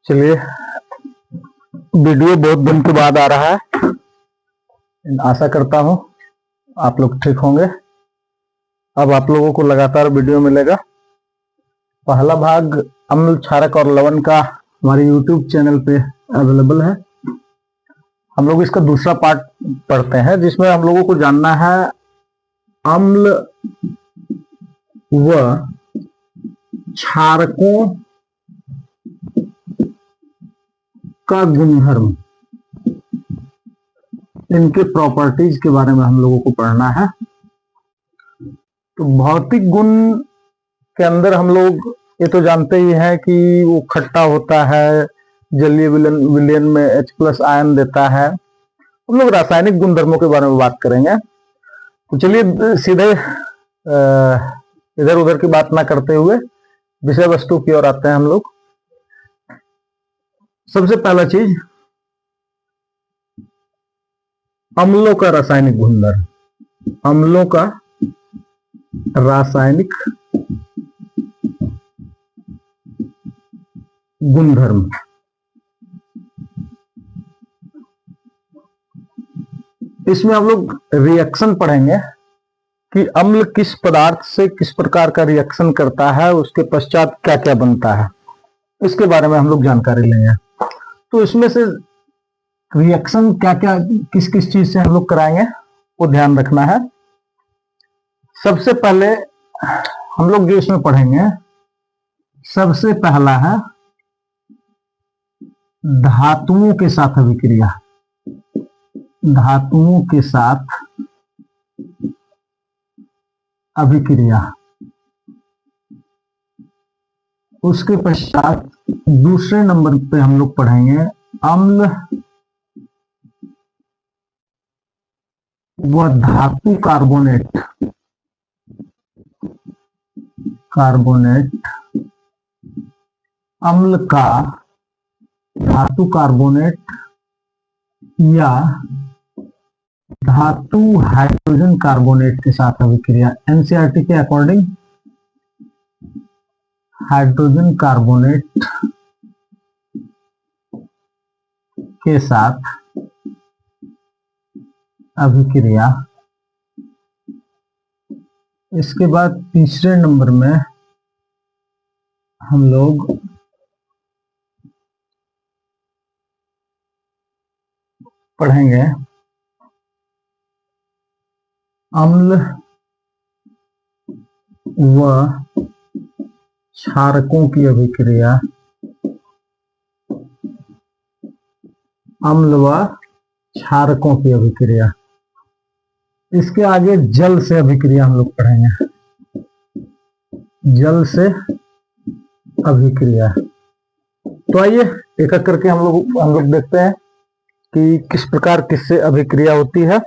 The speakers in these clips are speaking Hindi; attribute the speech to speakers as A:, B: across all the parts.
A: चलिए, वीडियो बहुत दिन के बाद आ रहा है। आशा करता हूँ आप लोग ठीक होंगे। अब आप लोगों को लगातार वीडियो मिलेगा। पहला भाग अम्ल, क्षारक और लवण का हमारे YouTube चैनल पे अवेलेबल है। हम लोग इसका दूसरा पार्ट पढ़ते हैं, जिसमें हम लोगों को जानना है अम्ल व क्षारकों का गुणधर्म, इनके प्रॉपर्टीज के बारे में हम लोगों को पढ़ना है। तो भौतिक गुण के अंदर हम लोग ये तो जानते ही हैं कि वो खट्टा होता है, जलीय विलयन में H+ आयन देता है। हम लोग रासायनिक गुणधर्मों के बारे में बात करेंगे। तो चलिए सीधे इधर उधर की बात ना करते हुए विषय वस्तु की ओर आते हैं हम लोग। सबसे पहला चीज, अम्लों का रासायनिक गुणधर्म। अम्लों का रासायनिक गुणधर्म। इसमें हम लोग रिएक्शन पढ़ेंगे कि अम्ल किस पदार्थ से किस प्रकार का रिएक्शन करता है, उसके पश्चात क्या क्या बनता है, इसके बारे में हम लोग जानकारी लेंगे। तो इसमें से रिएक्शन क्या क्या किस किस चीज से हम लोग कराएंगे वो ध्यान रखना है। सबसे पहले हम लोग जो इसमें पढ़ेंगे, सबसे पहला है धातुओं के साथ अभिक्रिया। धातुओं के साथ अभिक्रिया। उसके पश्चात दूसरे नंबर पे हम लोग पढ़ेंगे अम्ल व धातु कार्बोनेट। अम्ल का धातु कार्बोनेट या धातु हाइड्रोजन कार्बोनेट के साथ अभिक्रिया। एनसीईआरटी के अकॉर्डिंग हाइड्रोजन कार्बोनेट के साथ अभिक्रिया। इसके बाद तीसरे नंबर में हम लोग पढ़ेंगे अम्ल व क्षारकों की अभिक्रिया। अम्ल व क्षारकों की अभिक्रिया। इसके आगे जल से अभिक्रिया हम लोग पढ़ेंगे। जल से अभिक्रिया। तो आइए एक एक करके हम लोग देखते हैं कि किस प्रकार किससे अभिक्रिया होती है।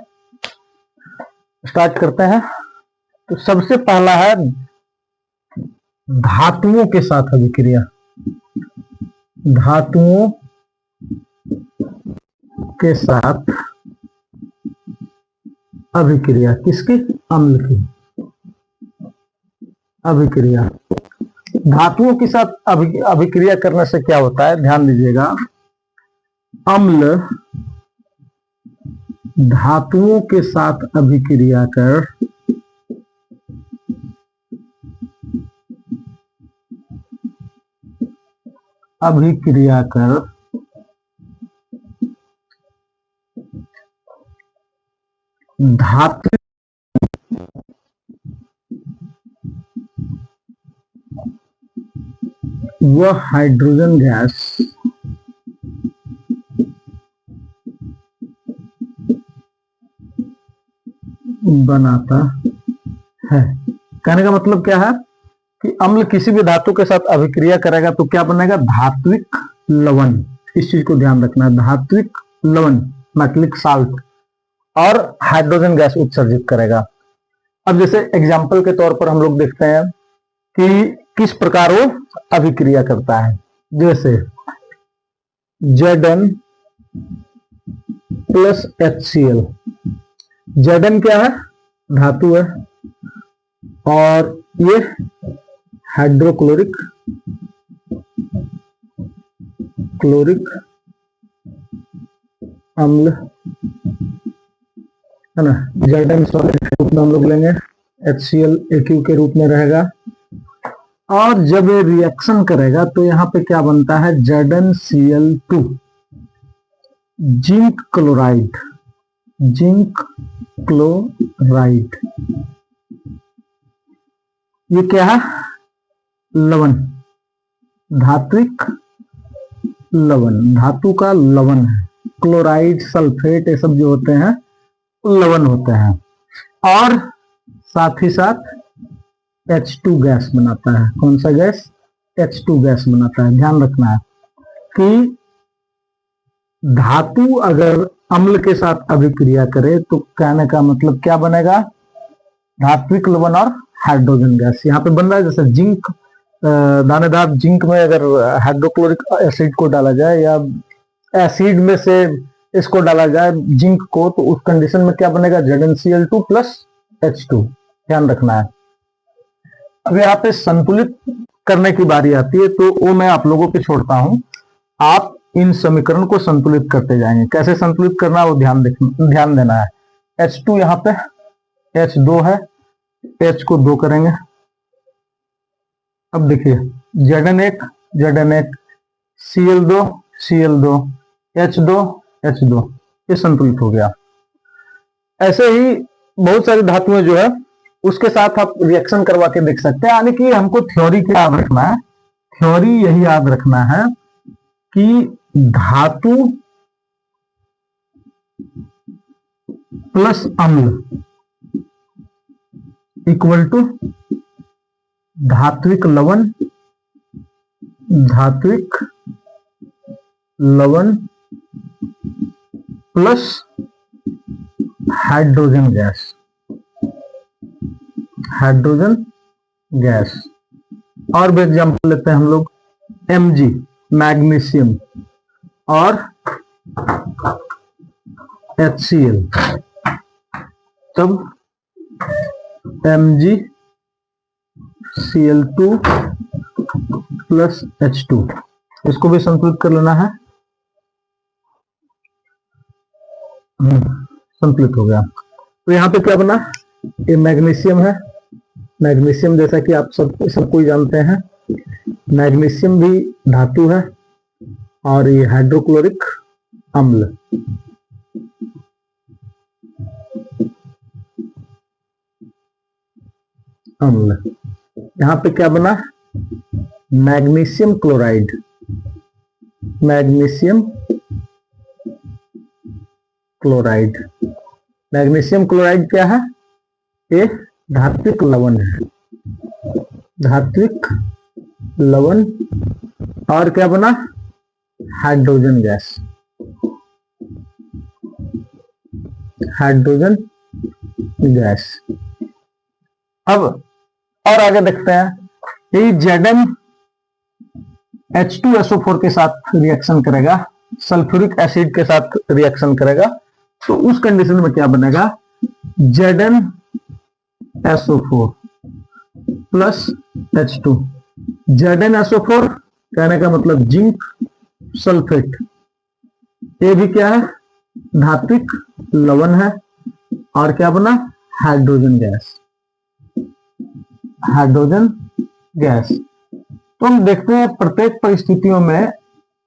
A: स्टार्ट करते हैं। तो सबसे पहला है धातुओं के साथ अभिक्रिया। धातुओं के साथ अभिक्रिया। किसकी? अम्ल की अभिक्रिया। धातुओं के साथ अभिक्रिया करने से क्या होता है, ध्यान दीजिएगा। अम्ल धातुओं के साथ अभिक्रिया कर धातु व हाइड्रोजन गैस बनाता है। कहने का मतलब क्या है कि अम्ल किसी भी धातु के साथ अभिक्रिया करेगा तो क्या बनेगा? धात्विक लवण। इस चीज को ध्यान रखना है। धात्विक लवण, मेटलिक साल्ट, और हाइड्रोजन गैस उत्सर्जित करेगा। अब जैसे एग्जाम्पल के तौर पर हम लोग देखते हैं कि किस प्रकार वो अभिक्रिया करता है। जैसे Zn प्लस HCl। Zn क्या है? धातु है, और ये हाइड्रोक्लोरिक क्लोरिक अम्ल, है ना, Zn सॉलिड के रूप में हम लोग लेंगे, HCl AQ के रूप में रहेगा। और जब ये रिएक्शन करेगा तो यहाँ पे क्या बनता है, ZnCl2 zinc chloride, zinc chloride. ये क्या है, लवण, धात्विक लवण, धातु का लवण है। क्लोराइड, सल्फेट, ये सब जो होते हैं लवण होते हैं। और साथ ही साथ H2 गैस बनाता है। कौन सा गैस, H2 गैस बनाता है। ध्यान रखना है कि धातु अगर अम्ल के साथ अभिक्रिया करे तो कहने का मतलब क्या बनेगा, धात्विक लवण और हाइड्रोजन गैस। यहाँ पे बन रहा है जैसे जिंक, दानेदार जिंक में अगर हाइड्रोक्लोरिक एसिड को डाला जाए या एसिड में से इसको डाला जाए जिंक को, तो उस कंडीशन में क्या बनेगा, ZnCl2 प्लस H2। ध्यान रखना है। अब यहाँ पे संतुलित करने की बारी आती है तो वो मैं आप लोगों पे छोड़ता हूं। आप इन समीकरण को संतुलित करते जाएंगे। कैसे संतुलित करना है वो ध्यान देना है। H2 यहाँ पे H2 है, H को 2 करेंगे। अब देखिए Zn1 Cl2 Cl2 H2 H2, ये संतुलित हो गया। ऐसे ही बहुत सारी धातुएं जो है उसके साथ आप रिएक्शन करवा के देख सकते हैं। यानी कि हमको थ्योरी क्या याद रखना है, थ्योरी यही याद रखना है कि धातु प्लस अम्ल इक्वल टू धात्विक लवण, धात्विक लवण plus hydrogen gas, hydrogen gas. और भी एग्जाम्पल लेते हैं हम लोग, Mg मैग्नीशियम और HCl। तब Mg Cl2 प्लस H2, इसको भी संतुलित कर लेना है। संतुलित हो गया। तो यहाँ पे क्या बना, ये मैग्नीशियम है। मैग्नीशियम जैसा कि आप सब कोई जानते हैं, मैग्नीशियम भी धातु है और ये हाइड्रोक्लोरिक अम्ल। अम्ल यहाँ पे क्या बना, magnesium chloride, magnesium chloride. Magnesium chloride क्या है, ये धात्विक लवण है, धात्विक लवण। और क्या बना, हाइड्रोजन गैस, हाइड्रोजन गैस। अब और आगे देखते हैं, ये Zn H2SO4 के साथ रिएक्शन करेगा, सल्फ्यूरिक एसिड के साथ रिएक्शन करेगा, तो उस कंडीशन में क्या बनेगा, ZnSO4 प्लस H2। ZnSO4 कहने का मतलब जिंक सल्फेट, ये भी क्या है, धात्विक लवण है। और क्या बना, हाइड्रोजन गैस, हाइड्रोजन गैस। तो हम देखते हैं प्रत्येक परिस्थितियों में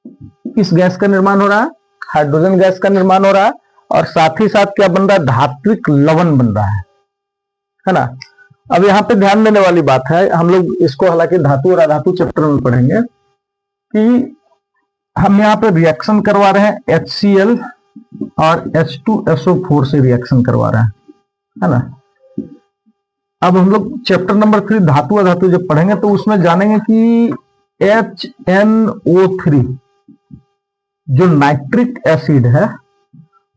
A: किस गैस का निर्माण हो रहा है, हाइड्रोजन गैस का निर्माण हो रहा है। और साथ ही साथ क्या बन रहा है, धात्विक लवण बन रहा है ना। अब यहाँ पे ध्यान देने वाली बात है, हम लोग इसको हालांकि धातु और अधातु चैप्टर में पढ़ेंगे, कि हम यहाँ पे रिएक्शन करवा रहे हैं HCl और H2SO4 से रिएक्शन करवा रहे हैं, है ना। अब हम लोग चैप्टर नंबर 3 धातु अधातु जब पढ़ेंगे तो उसमें जानेंगे कि HNO3 जो नाइट्रिक एसिड है,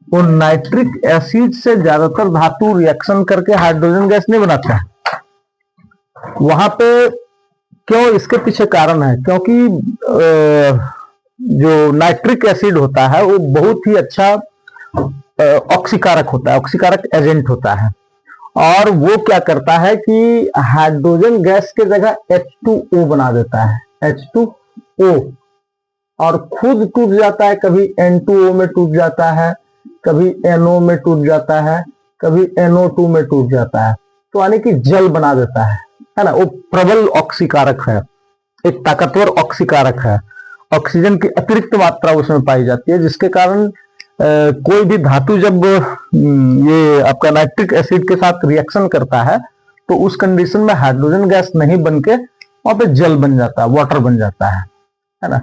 A: वो नाइट्रिक एसिड से ज्यादातर धातु रिएक्शन करके हाइड्रोजन गैस नहीं बनाता है। वहां पे क्यों, इसके पीछे कारण है, क्योंकि जो नाइट्रिक एसिड होता है वो बहुत ही अच्छा ऑक्सीकारक होता है, ऑक्सीकारक एजेंट होता है। और वो क्या करता है कि हाइड्रोजन गैस के जगह H2O बना देता है, H2O। और खुद टूट जाता है, कभी N2O में टूट जाता है, कभी NO में टूट जाता है, कभी NO2 में टूट जाता है। तो यानी कि जल बना देता है ना। वो प्रबल ऑक्सीकारक है, एक ताकतवर ऑक्सीकारक है। ऑक्सीजन की अतिरिक्त मात्रा उसमें पाई जाती है, जिसके कारण कोई भी धातु जब ये आपका नाइट्रिक एसिड के साथ रिएक्शन करता है तो उस कंडीशन में हाइड्रोजन गैस नहीं बन के वहां पे जल बन जाता है, वाटर बन जाता है ना।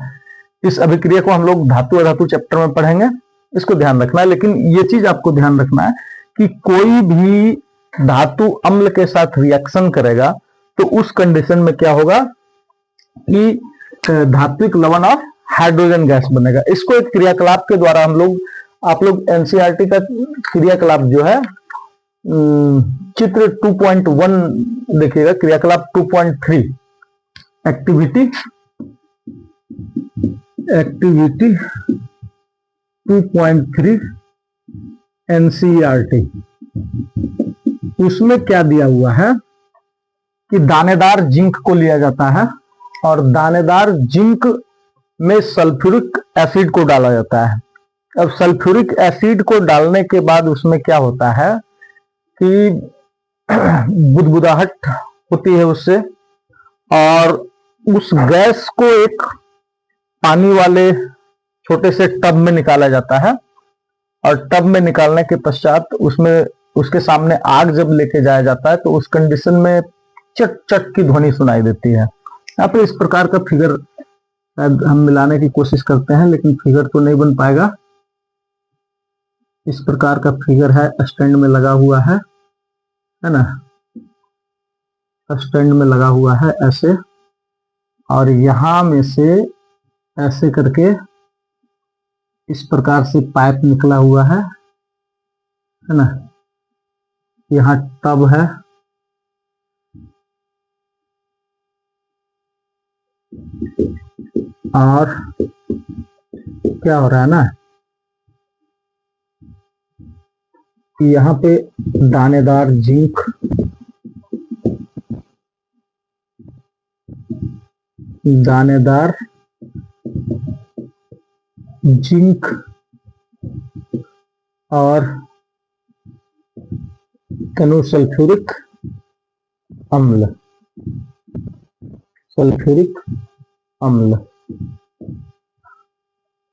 A: इस अभिक्रिया को हम लोग धातु अधातु चैप्टर में पढ़ेंगे, इसको ध्यान रखना है। लेकिन ये चीज आपको ध्यान रखना है कि कोई भी धातु अम्ल के साथ रिएक्शन करेगा तो उस कंडीशन में क्या होगा कि धात्विक लवण और हाइड्रोजन गैस बनेगा। इसको एक क्रियाकलाप के द्वारा आप लोग एनसीईआरटी का क्रियाकलाप जो है चित्र 2.1 देखिएगा, क्रियाकलाप 2.3 एक्टिविटी 2.3 एनसीईआरटी। उसमें क्या दिया हुआ है कि दानेदार जिंक को लिया जाता है और दानेदार जिंक में सल्फ्यूरिक एसिड को डाला जाता है। अब सल्फ्यूरिक एसिड को डालने के बाद उसमें क्या होता है कि बुदबुदाहट होती है उससे, और उस गैस को एक पानी वाले छोटे से टब में निकाला जाता है और टब में निकालने के पश्चात उसमें उसके सामने आग जब लेके जाया जाता है तो उस कंडीशन में चट चट की ध्वनि सुनाई देती है। यहाँ पे इस प्रकार का फिगर शायद हम मिलाने की कोशिश करते हैं लेकिन फिगर तो नहीं बन पाएगा। इस प्रकार का फिगर है, स्टैंड में लगा हुआ है ना, स्टैंड में लगा हुआ है ऐसे, और यहां में से ऐसे करके इस प्रकार से पाइप निकला हुआ है ना। यहाँ टब है, और क्या हो रहा है ना, यहाँ पे दानेदार जिंक और सल्फ्यूरिक अम्ल।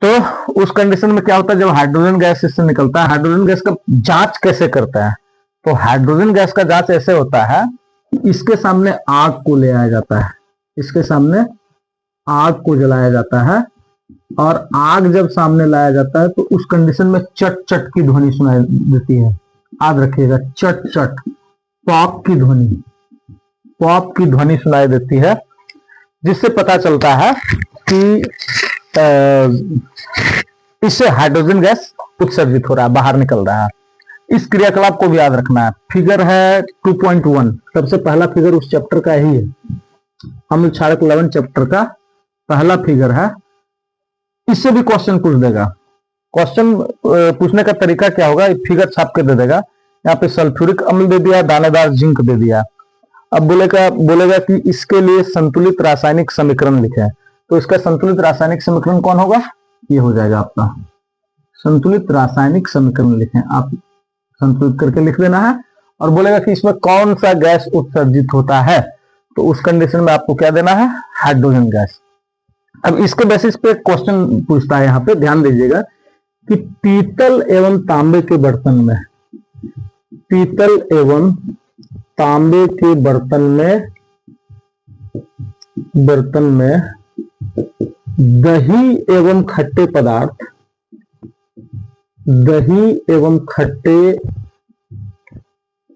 A: तो उस कंडीशन में क्या होता है, जब हाइड्रोजन गैस इससे निकलता है, हाइड्रोजन गैस का जांच कैसे करता है, तो हाइड्रोजन गैस का जांच ऐसे होता है कि इसके सामने आग को ले आया जाता है, इसके सामने आग को जलाया जाता है, और आग जब सामने लाया जाता है तो उस कंडीशन में चट चट की ध्वनि सुनाई देती है। याद रखिएगा, चट चट, पॉप की ध्वनि सुनाई देती है, जिससे पता चलता है कि इससे हाइड्रोजन गैस उत्सर्जित हो रहा है, बाहर निकल रहा है। इस क्रियाकलाप को भी याद रखना है। फिगर है 2.1, सबसे पहला फिगर उस चैप्टर का ही है, अम्ल क्षारक लवण चैप्टर का पहला फिगर है। इससे भी क्वेश्चन पूछ देगा। क्वेश्चन पूछने का तरीका क्या होगा, फिगर छाप के दे देगा। यहाँ पे सल्फ्यूरिक अम्ल दे दिया, दानेदार जिंक दे दिया। अब बोलेगा कि इसके लिए संतुलित रासायनिक समीकरण लिखे, तो इसका संतुलित रासायनिक समीकरण कौन होगा, ये हो जाएगा आपका संतुलित रासायनिक समीकरण लिखें। आप संतुलित करके लिख देना है, और बोलेगा कि इसमें कौन सा गैस उत्सर्जित होता है, तो उस कंडीशन में आपको क्या देना है, हाइड्रोजन गैस। अब इसके बेसिस पे क्वेश्चन पूछता है, यहाँ पे ध्यान दीजिएगा कि पीतल एवं तांबे के बर्तन में दही एवं खट्टे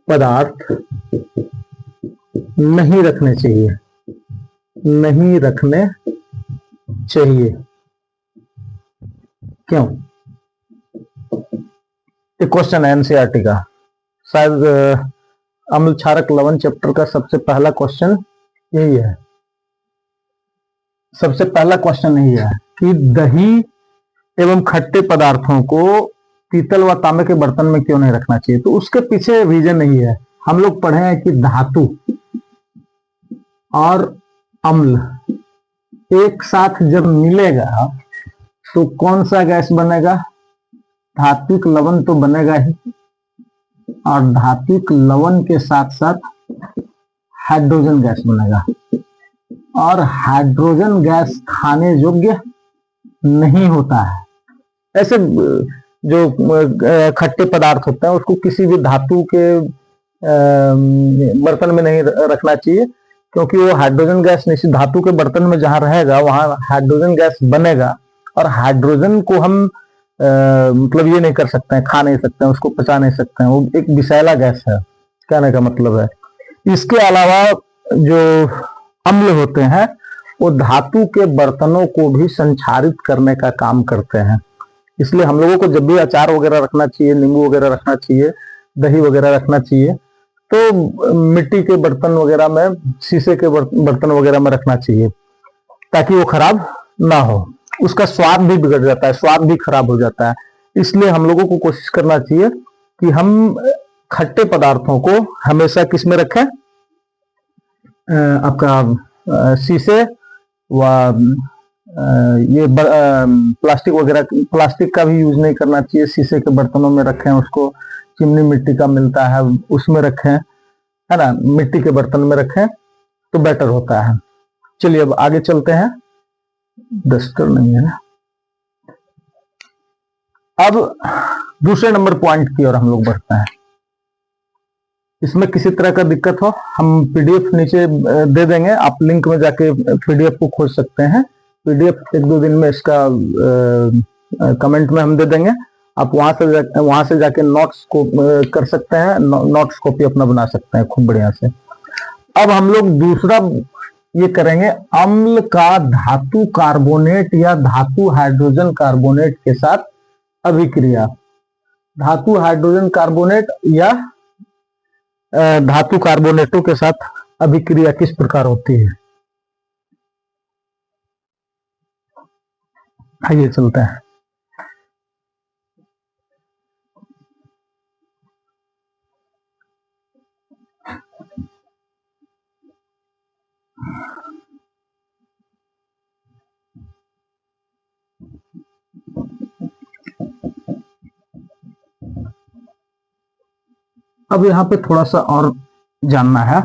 A: पदार्थ नहीं रखने चाहिए। क्यों? ये क्वेश्चन है एनसीईआरटी का, शायद अम्ल क्षारक लवण चैप्टर का सबसे पहला क्वेश्चन यही है। सबसे पहला क्वेश्चन यही है कि दही एवं खट्टे पदार्थों को पीतल व तांबे के बर्तन में क्यों नहीं रखना चाहिए। तो उसके पीछे रीजन नहीं है। हम लोग पढ़े हैं कि धातु और अम्ल एक साथ जब मिलेगा तो कौन सा गैस बनेगा? धात्विक लवण तो बनेगा ही, और धात्विक लवण के साथ साथ हाइड्रोजन गैस बनेगा, और हाइड्रोजन गैस खाने योग्य नहीं होता है। ऐसे जो खट्टे पदार्थ होते हैं उसको किसी भी धातु के बर्तन में नहीं रखना चाहिए, क्योंकि वो हाइड्रोजन गैस निश्चित धातु के बर्तन में जहां रहेगा वहां हाइड्रोजन गैस बनेगा, और हाइड्रोजन को हम मतलब ये नहीं कर सकते हैं, खा नहीं सकते हैं, उसको पचा नहीं सकते हैं, वो एक विषैला गैस है, कहने का मतलब है। इसके अलावा जो अम्ल होते हैं वो धातु के बर्तनों को भी संक्षारित करने का काम करते हैं। इसलिए हम लोगों को जब भी अचार वगैरह रखना चाहिए, नींबू वगैरह रखना चाहिए, दही वगैरह रखना चाहिए, तो मिट्टी के बर्तन वगैरह में, शीशे के बर्तन वगैरह में रखना चाहिए, ताकि वो खराब ना हो। उसका स्वाद भी बिगड़ जाता है, स्वाद भी खराब हो जाता है। इसलिए हम लोगों को कोशिश करना चाहिए कि हम खट्टे पदार्थों को हमेशा किस में रखें? आपका शीशे व ये प्लास्टिक वगैरह, प्लास्टिक का भी यूज नहीं करना चाहिए, शीशे के बर्तनों में रखें उसको। चिमनी मिट्टी का मिलता है उसमें रखें, है ना, मिट्टी के बर्तन में रखें तो बेटर होता है। चलिए अब आगे चलते हैं, डस्टर नहीं है ना। अब दूसरे नंबर पॉइंट की ओर हम लोग बढ़ते हैं। इसमें किसी तरह का दिक्कत हो हम पीडीएफ नीचे दे देंगे, आप लिंक में जाके पीडीएफ को खोज सकते हैं। पीडीएफ 1-2 दिन में इसका कमेंट में हम दे देंगे, आप वहां से जाके नोट्स को कर सकते हैं, नोट्स कॉपी अपना बना सकते हैं खूब बढ़िया से। अब हम लोग दूसरा ये करेंगे, अम्ल का धातु कार्बोनेट या धातु हाइड्रोजन कार्बोनेट के साथ अभिक्रिया। धातु हाइड्रोजन कार्बोनेट या धातु कार्बोनेटों के साथ अभिक्रिया किस प्रकार होती है, आइए चलते हैं। अब यहां पे थोड़ा सा और जानना है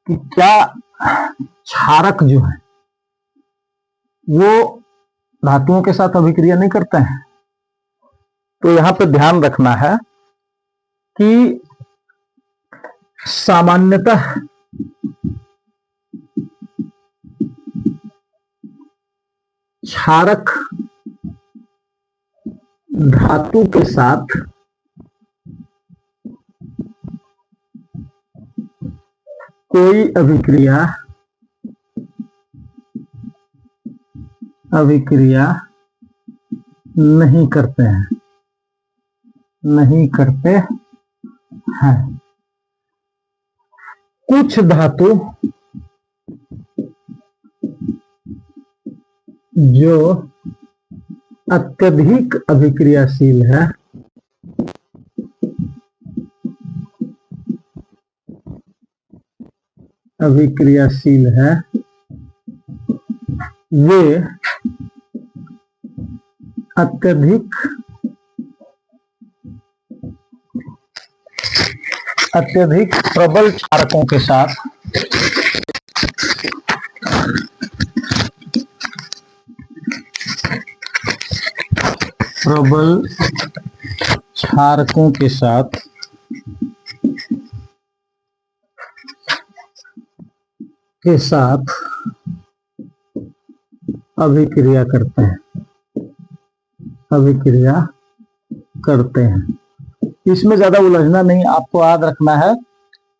A: कि क्या क्षारक जो है वो धातुओं के साथ अभिक्रिया नहीं करते हैं? तो यहां पे ध्यान रखना है कि सामान्यतः क्षारक धातु के साथ कोई अभिक्रिया नहीं करते हैं, नहीं करते हैं। कुछ धातु जो अत्यधिक अभिक्रियाशील है, वे अत्यधिक प्रबल क्षारकों के साथ अभिक्रिया करते हैं। इसमें ज्यादा उलझना नहीं, आपको याद रखना है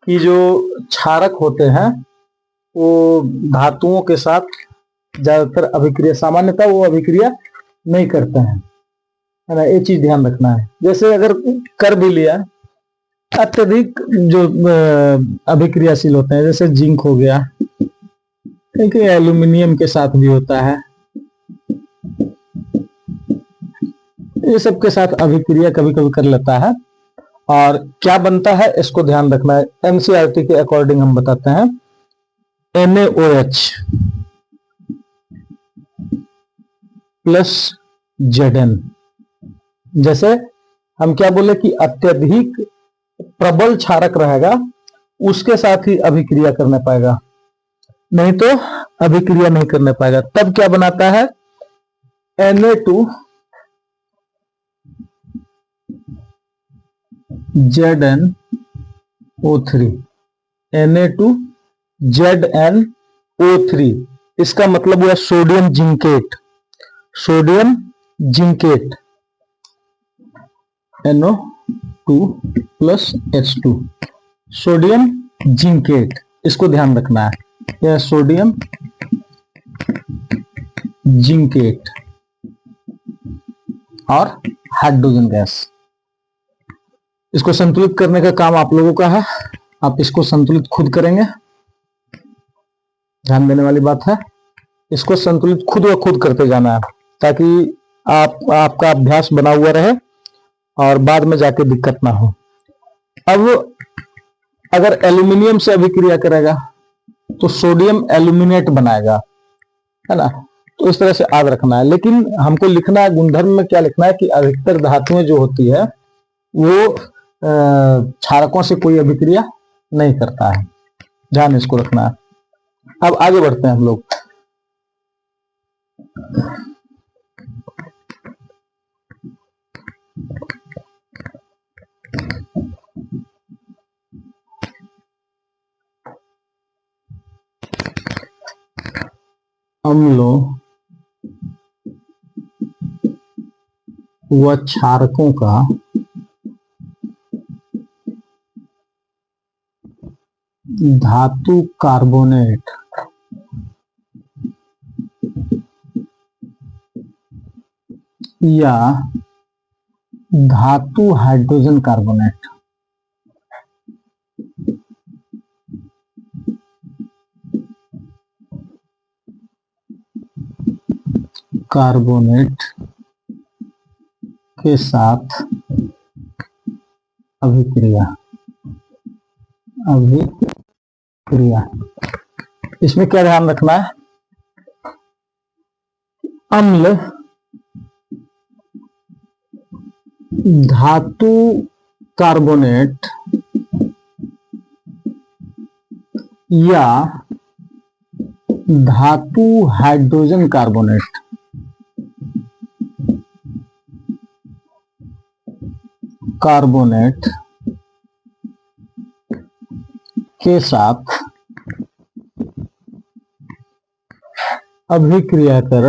A: कि जो क्षारक होते हैं वो धातुओं के साथ ज्यादातर अभिक्रिया, सामान्यतः वो अभिक्रिया नहीं करते हैं, है ना, ये चीज ध्यान रखना है। जैसे अगर कर भी लिया, अत्यधिक जो अभिक्रियाशील होते हैं, जैसे जिंक हो गया, क्योंकि एल्यूमिनियम के साथ भी होता है, ये सब के साथ अभिक्रिया कभी कभी कर लेता है। और क्या बनता है इसको ध्यान रखना है, एनसीईआरटी के अकॉर्डिंग हम बताते हैं। NaOH plus Zn। जैसे हम क्या बोले कि अत्यधिक प्रबल क्षारक रहेगा उसके साथ ही अभिक्रिया करने पाएगा, नहीं तो अभिक्रिया नहीं करने पाएगा। तब क्या बनाता है, Na2ZnO3, Na2ZnO3। इसका मतलब हुआ sodium zincate, sodium zincate NO2 plus H2, sodium zincate. इसको ध्यान रखना है, यह सोडियम जिंकेट और हाइड्रोजन गैस। इसको संतुलित करने का काम आप लोगों का है, आप इसको संतुलित खुद करेंगे। ध्यान देने वाली बात है, इसको संतुलित खुद व खुद करते जाना है ताकि आपका अभ्यास बना हुआ रहे और बाद में जाके दिक्कत ना हो। अब अगर एल्यूमिनियम से अभिक्रिया करेगा तो सोडियम एल्यूमिनेट बनाएगा, है ना। तो इस तरह से याद रखना है। लेकिन हमको लिखना है गुणधर्म में, क्या लिखना है कि अधिकतर धातुएं जो होती है वो क्षारकों से कोई अभिक्रिया नहीं करता है। ध्यान इसको रखना है। अब आगे बढ़ते हैं हम लोग। अम्लों व क्षारकों का धातु कार्बोनेट या धातु हाइड्रोजन कार्बोनेट के साथ अभिक्रिया। इसमें क्या ध्यान रखना है, अम्ल धातु कार्बोनेट या धातु हाइड्रोजन कार्बोनेट के साथ अभिक्रिया कर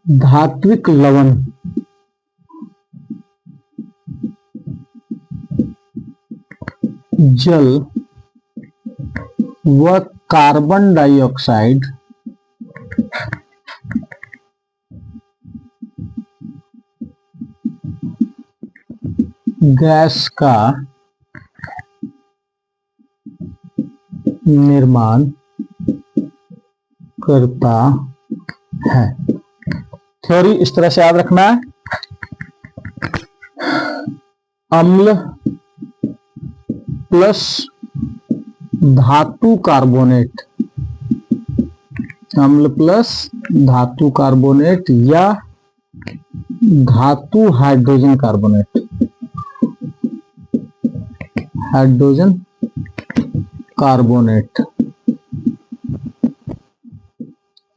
A: धात्विक लवण जल व कार्बन डाइऑक्साइड गैस का निर्माण करता है। थ्योरी इस तरह से याद रखना है, अम्ल प्लस धातु कार्बोनेट, अम्ल प्लस धातु कार्बोनेट या धातु हाइड्रोजन कार्बोनेट,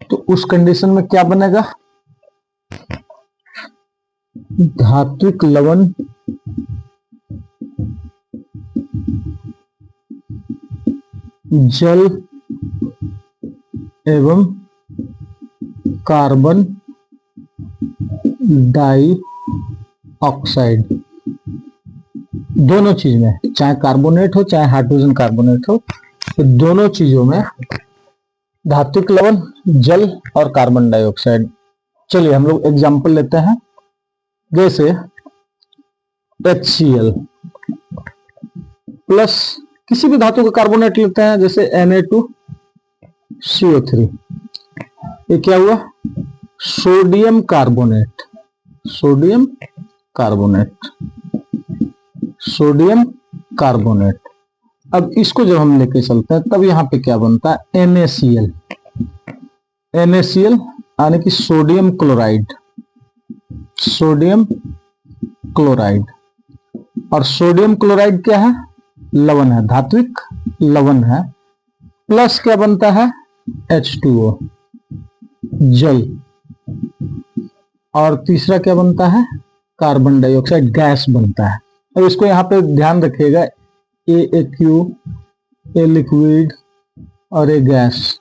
A: तो उस कंडीशन में क्या बनेगा, धात्विक लवण जल एवं कार्बन डाइऑक्साइड दोनों चीज में, चाहे कार्बोनेट हो चाहे हाइड्रोजन कार्बोनेट हो, तो दोनों चीजों में धात्विक लवण, जल और कार्बन डाइऑक्साइड। चलिए हम लोग एग्जांपल लेते हैं, जैसे HCl प्लस किसी भी धातु का कार्बोनेट लेते हैं, जैसे Na2CO3, ये क्या हुआ, सोडियम कार्बोनेट। अब इसको जब हम लेके चलते हैं तब यहाँ पे क्या बनता है, NaCl। NaCl यानी कि सोडियम क्लोराइड। सोडियम क्लोराइड, और सोडियम क्लोराइड क्या है, लवण है, धात्विक लवण है। प्लस क्या बनता है, H2O, जल। और तीसरा क्या बनता है, कार्बन डाइऑक्साइड गैस बनता है। अब इसको यहाँ पे ध्यान रखिएगा, AAQ, ए लिक्विड और a gas,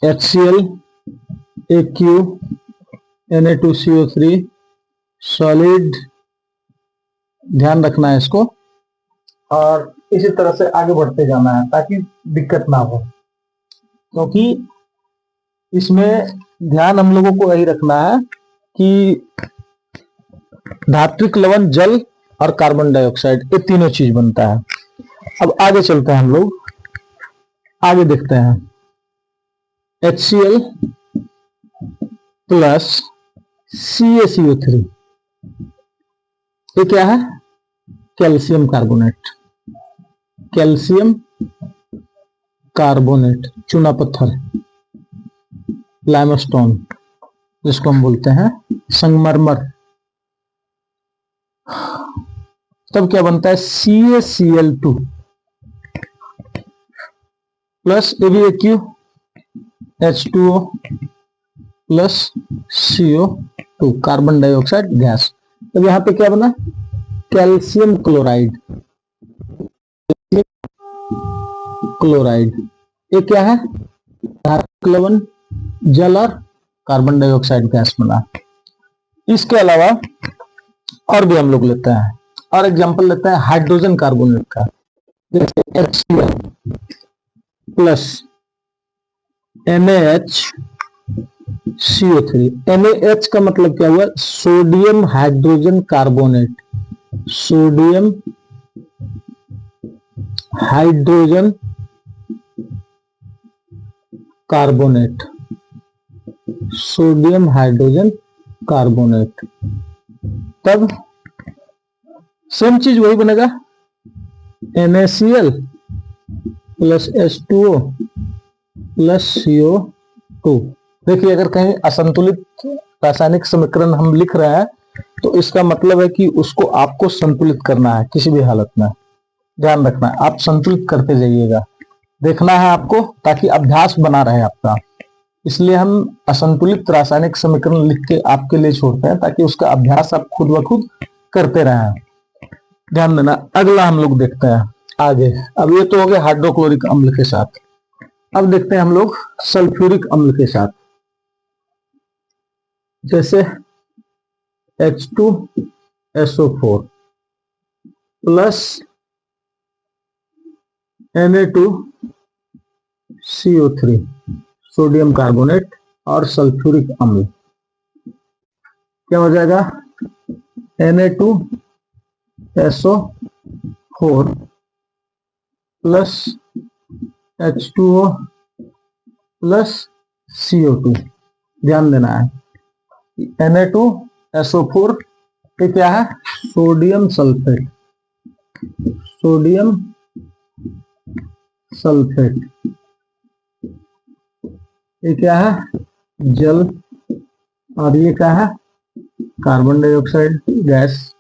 A: HCl, AQ, Na2CO3 solid. ध्यान रखना है इसको, और इसी तरह से आगे बढ़ते जाना है ताकि दिक्कत ना हो, क्योंकि इसमें ध्यान हम लोगों को यही रखना है कि धात्विक लवण, जल और कार्बन डाइऑक्साइड, ये तीनों चीज बनता है। अब आगे चलते हैं, हम लोग आगे देखते हैं। HCl प्लस CaCO3, ये क्या है, कैल्शियम कार्बोनेट। कैल्शियम कार्बोनेट, चूना पत्थर, लाइमस्टोन जिसको हम बोलते हैं, संगमरमर। तब क्या बनता है, CaCl2 plus AbAQ, H2O plus CO2, carbon dioxide gas. तब यहां पे क्या बना, कैल्शियम क्लोराइड। क्लोराइड ये क्या है, धात्विक लवण, जल और कार्बन डाइऑक्साइड गैस बना। इसके अलावा और भी हम लोग लेते हैं, और एग्जांपल लेते हैं हाइड्रोजन कार्बोनेट का, जैसे HCl प्लस NaHCO3। NaH का मतलब क्या हुआ, sodium hydrogen carbonate. Sodium hydrogen carbonate, sodium hydrogen carbonate. तब सेम चीज वही बनेगा, NaCl plus H2O plus CO2। देखिए, अगर कहीं असंतुलित रासायनिक समीकरण हम लिख रहे हैं तो इसका मतलब है कि उसको आपको संतुलित करना है किसी भी हालत में। ध्यान रखना है, आप संतुलित करते जाइएगा, देखना है आपको, ताकि अभ्यास बना रहे आपका। इसलिए हम असंतुलित रासायनिक समीकरण लिख के आपके लिए छोड़ते हैं, ताकि उसका अभ्यास आप खुद ब खुद करते रहें। ध्यान देना। अगला हम लोग देखते हैं आगे। अब ये तो हो गया हाइड्रोक्लोरिक अम्ल के साथ। अब देखते हैं हम लोग सल्फ्यूरिक अम्ल के साथ, जैसे H2SO4 plus Na2CO3, sodium carbonate और सल्फ्यूरिक अम्ल। क्या हो जाएगा, Na2SO4 plus H2O plus CO2। ध्यान देना है, Na2SO4 ये क्या है, सोडियम सल्फेट। सोडियम सल्फेट ये क्या है, जल। और ये क्या है, कार्बन डाइऑक्साइड गैस।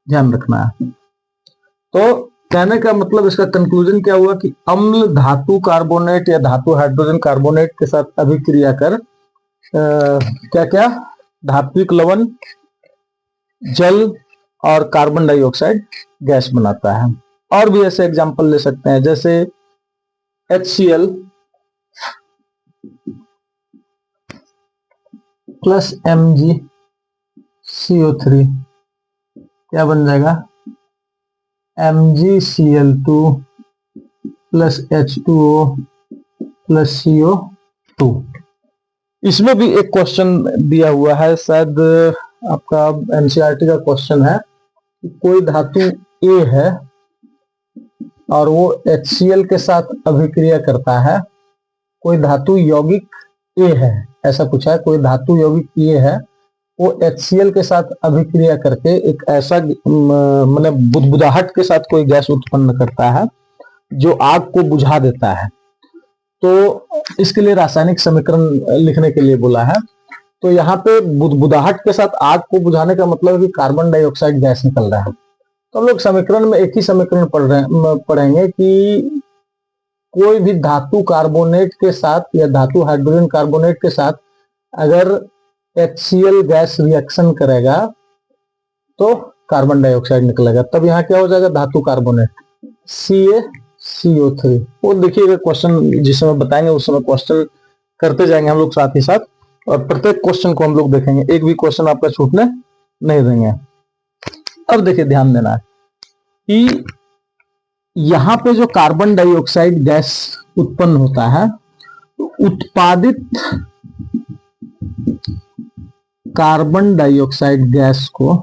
A: ध्यान रखना है। तो कहने का मतलब, इसका कंक्लूजन क्या हुआ कि अम्ल धातु कार्बोनेट या धातु हाइड्रोजन कार्बोनेट के साथ अभिक्रिया कर क्या क्या, धात्विक लवण, जल और कार्बन डाइऑक्साइड गैस बनाता है। और भी ऐसे एग्जांपल ले सकते हैं, जैसे HCl प्लस MgCO3 क्या बन जाएगा, MgCl2 plus H2O plus CO2। इसमें भी एक क्वेश्चन दिया हुआ है, शायद आपका NCERT का क्वेश्चन है। कोई धातु A है और वो HCl के साथ अभिक्रिया करता है। कोई धातु यौगिक A है, ऐसा कुछ है, कोई धातु यौगिक A है वो HCl के साथ अभिक्रिया करके एक ऐसा मतलब बुदबुदाहट के साथ कोई गैस उत्पन्न करता है जो आग को बुझा देता है। तो इसके लिए रासायनिक समीकरण लिखने के लिए बोला है। तो यहाँ पे बुदबुदाहट के साथ आग को बुझाने का मतलब है कि कार्बन डाइऑक्साइड गैस निकल रहा है। तो हम लोग समीकरण में एक ही समीकरण पढ़ेंगे कि कोई भी धातु कार्बोनेट के साथ या धातु हाइड्रोजन कार्बोनेट के साथ अगर HCl गैस रिएक्शन करेगा तो कार्बन डाइऑक्साइड निकलेगा। तब यहाँ क्या हो जाएगा, धातु कार्बोनेट CaCO3। वो देखिएगा क्वेश्चन जिस समय बताएंगे उस समय क्वेश्चन करते जाएंगे हम लोग साथ ही साथ, और प्रत्येक क्वेश्चन को हम लोग देखेंगे, एक भी क्वेश्चन आपका छूटने नहीं देंगे। अब देखिए ध्यान देना है कि यहां पे जो कार्बन डाइऑक्साइड गैस उत्पन्न होता है, उत्पादित कार्बन डाइऑक्साइड गैस को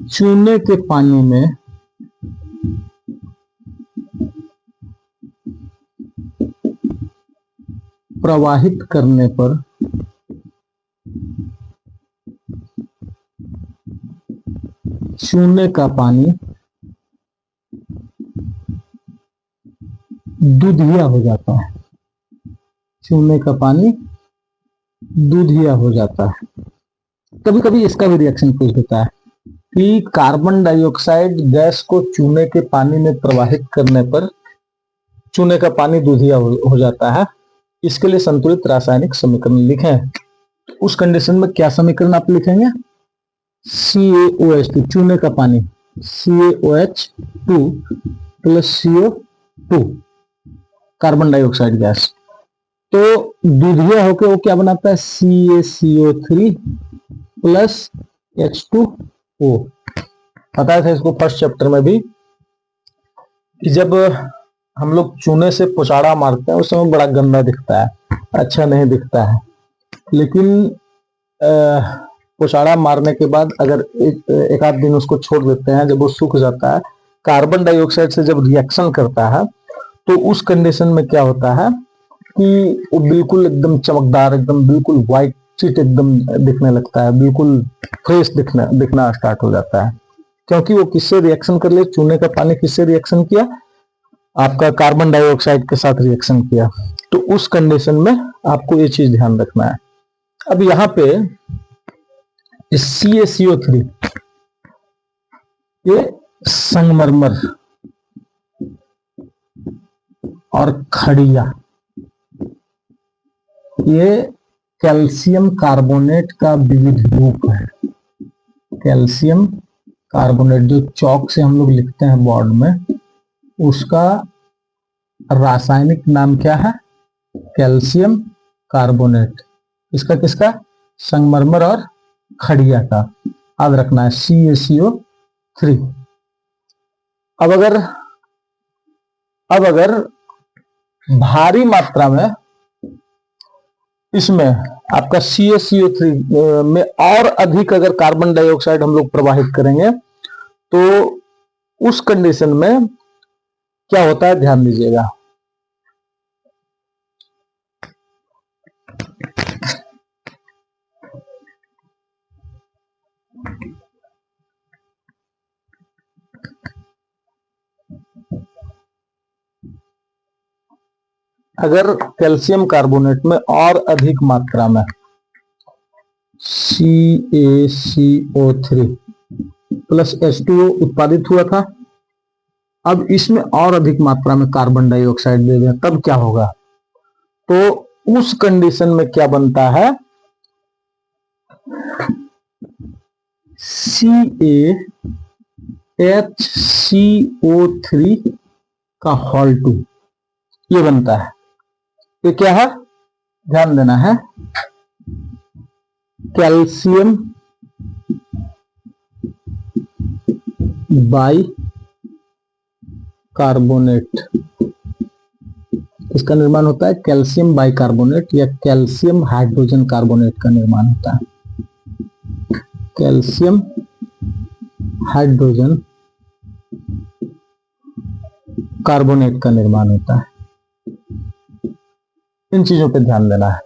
A: चूने के पानी में प्रवाहित करने पर चूने का पानी दूधिया हो जाता है। चूने का पानी दूधिया हो जाता है। कभी कभी इसका भी रिएक्शन पूछ देता है कि कार्बन डाइऑक्साइड गैस को चूने के पानी में प्रवाहित करने पर चूने का पानी दूधिया हो जाता है। इसके लिए संतुलित रासायनिक समीकरण लिखें। उस कंडीशन में क्या समीकरण आप लिखेंगे, CaOH2 चूने का पानी, CaOH2 plus CO2 carbon dioxide gas, तो दूधिया होकर वो क्या बनाता है, CaCO3 प्लस H2O। बताया था इसको फर्स्ट चैप्टर में भी कि जब हम लोग चूने से पुचाड़ा मारते हैं उस समय बड़ा गंदा दिखता है, अच्छा नहीं दिखता है। लेकिन पुचाड़ा मारने के बाद अगर एक आध दिन उसको छोड़ देते हैं, जब वो सूख जाता है, कार्बन डाइऑक्साइड से जब रिएक्शन करता है, तो उस कंडीशन में क्या होता है कि वो बिल्कुल एकदम चमकदार, एकदम बिल्कुल व्हाइट चिट एकदम दिखने लगता है, बिल्कुल फ्रेश दिखना स्टार्ट हो जाता है। क्योंकि वो किससे रिएक्शन कर ले, चूने का पानी किससे रिएक्शन किया, आपका कार्बन डाइऑक्साइड के साथ रिएक्शन किया। तो उस कंडीशन में आपको ये चीज ध्यान रखना है। अब यहाँ पे CaCO3 ये संगमरमर और खड़िया, ये कैल्शियम कार्बोनेट का विविध रूप है। कैल्शियम कार्बोनेट जो चौक से हम लोग लिखते हैं बोर्ड में, उसका रासायनिक नाम क्या है, कैल्शियम कार्बोनेट। किसका, संगमरमर और खड़िया का, याद रखना है CaCO3। अब अगर भारी मात्रा में इसमें आपका CaCO3 में और अधिक अगर कार्बन डाइऑक्साइड हम लोग प्रवाहित करेंगे तो उस कंडीशन में क्या होता है, ध्यान दीजिएगा। अगर कैल्शियम कार्बोनेट में और अधिक मात्रा में CaCO3 प्लस H2O उत्पादित हुआ था, अब इसमें और अधिक मात्रा में कार्बन डाइऑक्साइड दे दें, तब क्या होगा, तो उस कंडीशन में क्या बनता है, CaHCO3 का होल 2 ये बनता है। ये क्या है, ध्यान देना है, कैल्शियम बाई कार्बोनेट, इसका निर्माण होता है कैल्शियम बाई कार्बोनेट या कैल्शियम हाइड्रोजन कार्बोनेट का निर्माण होता है। कैल्शियम हाइड्रोजन कार्बोनेट का निर्माण होता है। इन चीजों पे ध्यान देना है।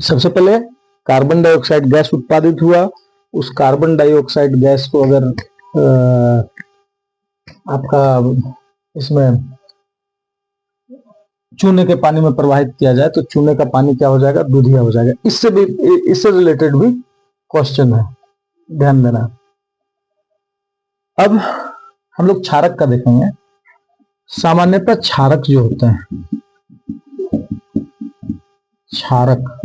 A: सबसे पहले कार्बन डाइऑक्साइड गैस उत्पादित हुआ, उस कार्बन डाइऑक्साइड गैस को अगर आपका इसमें चूने के पानी में प्रवाहित किया जाए तो चूने का पानी क्या हो जाएगा, दूधिया हो जाएगा। इससे रिलेटेड भी क्वेश्चन है, ध्यान देना। अब हम लोग क्षारक का देखेंगे। सामान्यतः क्षारक जो होते हैं, क्षारक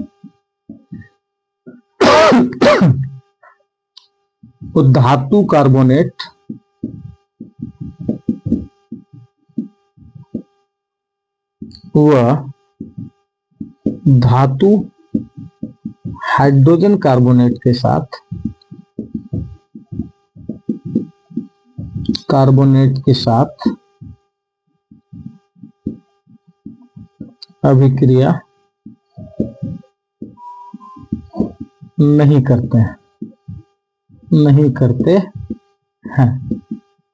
A: वो धातु कार्बोनेट व धातु हाइड्रोजन कार्बोनेट के साथ अभिक्रिया नहीं करते हैं,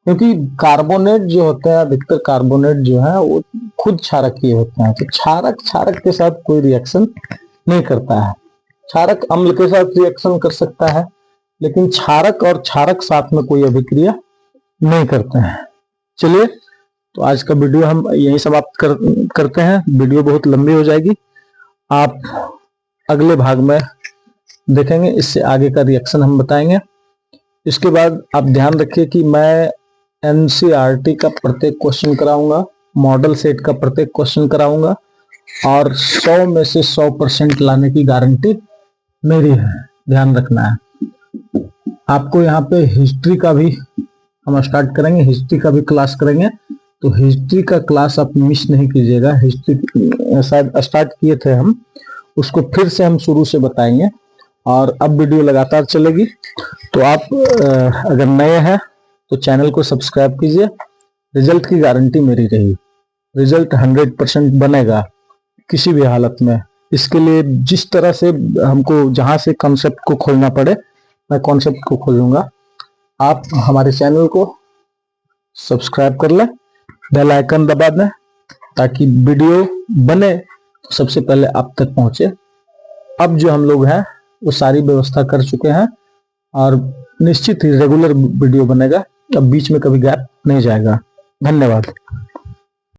A: क्योंकि कार्बोनेट जो होते हैं, अधिकतर कार्बोनेट जो है वो खुद क्षारकीय होते हैं। तो क्षारक के साथ कोई रिएक्शन नहीं करता है। क्षारक अम्ल के साथ रिएक्शन कर सकता है, लेकिन क्षारक और क्षारक साथ में कोई अभिक्रिया नहीं करते हैं। चलिए, तो आज का वीडियो हम यहीं समाप्त करते हैं। वीडियो बहुत लंबी हो जाएगी, आप अगले भाग में देखेंगे। इससे आगे का रिएक्शन हम बताएंगे। इसके बाद आप ध्यान रखिए कि मैं एनसीईआरटी का प्रत्येक क्वेश्चन कराऊंगा, मॉडल सेट का प्रत्येक क्वेश्चन कराऊंगा, और 100 में से 100% लाने की गारंटी मेरी है, ध्यान रखना है। आपको यहाँ पे हिस्ट्री का भी हम स्टार्ट करेंगे, हिस्ट्री का भी क्लास करेंगे, तो हिस्ट्री का क्लास आप मिस नहीं कीजिएगा। हिस्ट्री शायद स्टार्ट किए थे हम, उसको फिर से हम शुरू से बताएंगे, और अब वीडियो लगातार चलेगी। तो आप अगर नए हैं तो चैनल को सब्सक्राइब कीजिए। रिजल्ट की गारंटी मेरी रही, रिजल्ट 100% बनेगा किसी भी हालत में। इसके लिए जिस तरह से हमको जहां से कॉन्सेप्ट को खोलना पड़े, मैं कॉन्सेप्ट को खोलूंगा। आप हमारे चैनल को सब्सक्राइब कर लें, बेल आइकन दबा दें, ताकि वीडियो बने तो सबसे पहले आप तक पहुंचे। अब जो हम लोग हैं वो सारी व्यवस्था कर चुके हैं, और निश्चित ही रेगुलर वीडियो बनेगा। अब बीच में कभी गैप नहीं जाएगा। धन्यवाद।